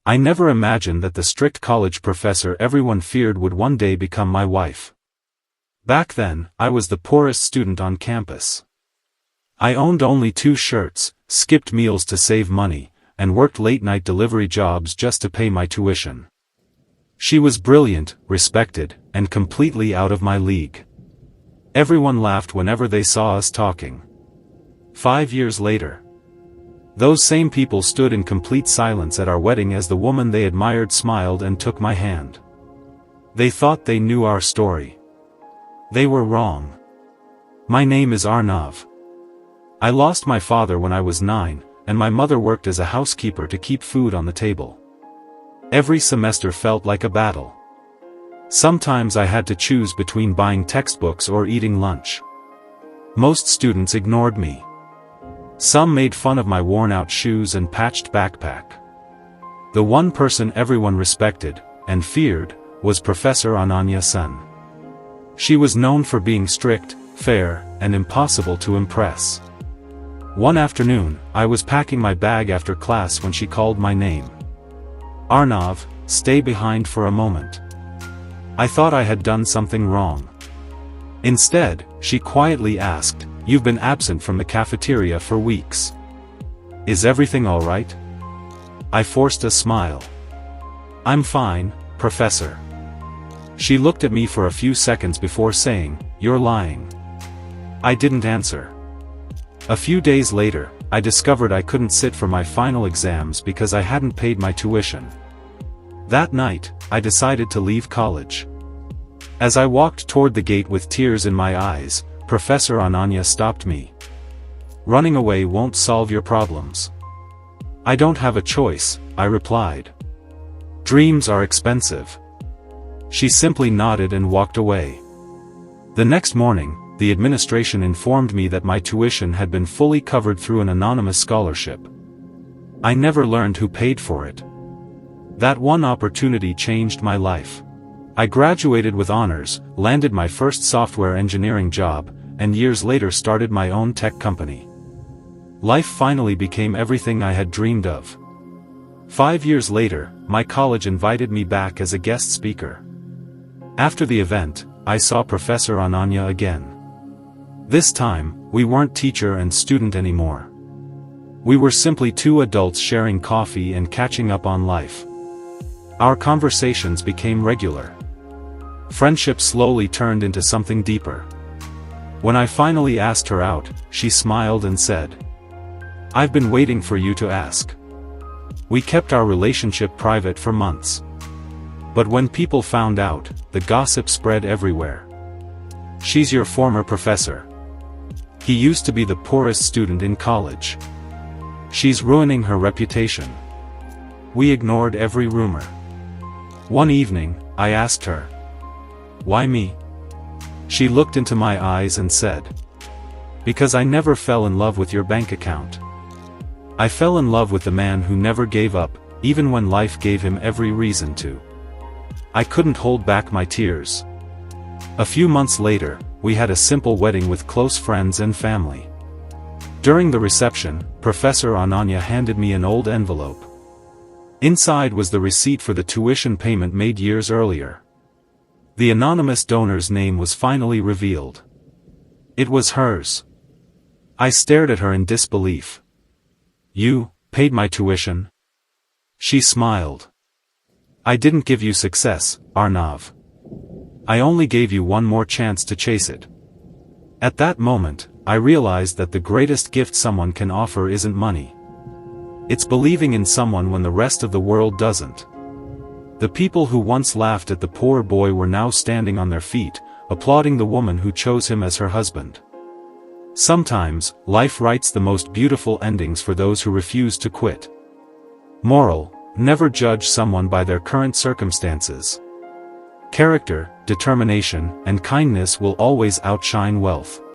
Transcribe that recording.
I never imagined that the strict college professor everyone feared would one day become my wife. Back then, I was the poorest student on campus. I owned only 2 shirts, skipped meals to save money, and worked late-night delivery jobs just to pay my tuition. She was brilliant, respected, and completely out of my league. Everyone laughed whenever they saw us talking. 5 years later, those same people stood in complete silence at our wedding as the woman they admired smiled and took my hand. They thought they knew our story. They were wrong. My name is Arnav. I lost my father when I was 9, and my mother worked as a housekeeper to keep food on the table. Every semester felt like a battle. Sometimes I had to choose between buying textbooks or eating lunch. Most students ignored me. Some made fun of my worn-out shoes and patched backpack. The one person everyone respected, and feared, was Professor Ananya-san. She was known for being strict, fair, and impossible to impress. One afternoon, I was packing my bag after class when she called my name. "Arnav, stay behind for a moment." I thought I had done something wrong. Instead, she quietly asked, "You've been absent from the cafeteria for weeks. Is everything all right?" I forced a smile. "I'm fine, Professor." She looked at me for a few seconds before saying, "You're lying." I didn't answer. A few days later, I discovered I couldn't sit for my final exams because I hadn't paid my tuition. That night, I decided to leave college. As I walked toward the gate with tears in my eyes, Professor Ananya stopped me. "Running away won't solve your problems." "I don't have a choice," I replied. "Dreams are expensive." She simply nodded and walked away. The next morning, the administration informed me that my tuition had been fully covered through an anonymous scholarship. I never learned who paid for it. That one opportunity changed my life. I graduated with honors, landed my first software engineering job, and years later started my own tech company. Life finally became everything I had dreamed of. 5 years later, my college invited me back as a guest speaker. After the event, I saw Professor Ananya again. This time, we weren't teacher and student anymore. We were simply 2 adults sharing coffee and catching up on life. Our conversations became regular. Friendship slowly turned into something deeper. When I finally asked her out, she smiled and said, "I've been waiting for you to ask." We kept our relationship private for months. But when people found out, the gossip spread everywhere. "She's your former professor. He used to be the poorest student in college. She's ruining her reputation." We ignored every rumor. One evening, I asked her, "Why me?" She looked into my eyes and said, "Because I never fell in love with your bank account. I fell in love with the man who never gave up, even when life gave him every reason to." I couldn't hold back my tears. A few months later, we had a simple wedding with close friends and family. During the reception, Professor Ananya handed me an old envelope. Inside was the receipt for the tuition payment made years earlier. The anonymous donor's name was finally revealed. It was hers. I stared at her in disbelief. "You paid my tuition?" She smiled. "I didn't give you success, Arnav. I only gave you one more chance to chase it." At that moment, I realized that the greatest gift someone can offer isn't money. It's believing in someone when the rest of the world doesn't. The people who once laughed at the poor boy were now standing on their feet, applauding the woman who chose him as her husband. Sometimes, life writes the most beautiful endings for those who refuse to quit. Moral: never judge someone by their current circumstances. Character, determination, and kindness will always outshine wealth.